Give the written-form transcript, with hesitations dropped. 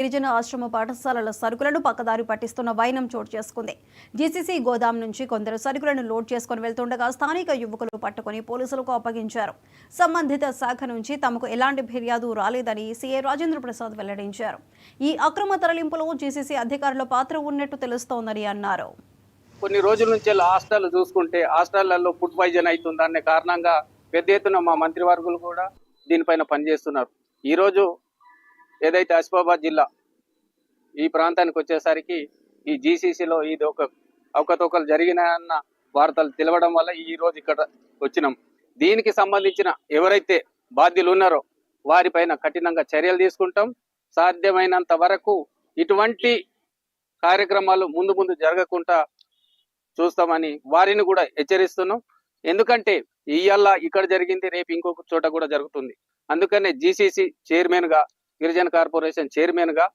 గిరిజన ఆశ్రమ పాఠశాలల సరుకులను పక్కదారి పట్టిస్తున్న వైనం చోటు చేసుకుంది. జీసీసీ గోదాం నుంచి కొందరు సరుకులను లోడ్ చేసుకుని వెళ్తుండగా స్థానిక యువకులు పట్టుకుని పోలీసులకు అప్పగించారు. సంబంధిత శాఖ నుంచి తమకు ఎలాంటి ఫిర్యాదు రాలేదని సీఐ రాజేంద్ర ప్రసాద్ వెల్లడించారు. ఈ అక్రమ తరలింపులో జీసీసీ అధికారుల పాత్ర ఉన్నట్టు తెలుస్తోందని అన్నారు. కొన్ని రోజుల నుంచి హాస్టల్ చూసుకుంటే హాస్టళ్లలో ఫుడ్ పాయిజన్ అవుతుందనే కారణంగా పెద్ద ఎత్తున మా మంత్రివర్గులు కూడా దీనిపైన పనిచేస్తున్నారు. ఈరోజు ఏదైతే ఆసిఫాబాద్ జిల్లా ఈ ప్రాంతానికి వచ్చేసరికి ఈ జీసీసీలో ఇది ఒక అవకతవకలు జరిగినాయన్న వార్తలు తెలవడం వల్ల ఈ రోజు ఇక్కడ వచ్చినాం. దీనికి సంబంధించిన ఎవరైతే బాధ్యులు ఉన్నారో వారిపైన కఠినంగా చర్యలు తీసుకుంటాం. సాధ్యమైనంత వరకు ఇటువంటి కార్యక్రమాలు ముందు ముందు జరగకుండా చూస్తామని వారిని కూడా హెచ్చరిస్తున్నాం. ఎందుకంటే ఇయ్యాల ఇక్కడ జరిగింది రేపు ఇంకొక చోట కూడా జరుగుతుంది. అందుకనే జీసీసీ చైర్మన్ గా గిరిజన కార్పొరేషన్ చైర్మన్ గా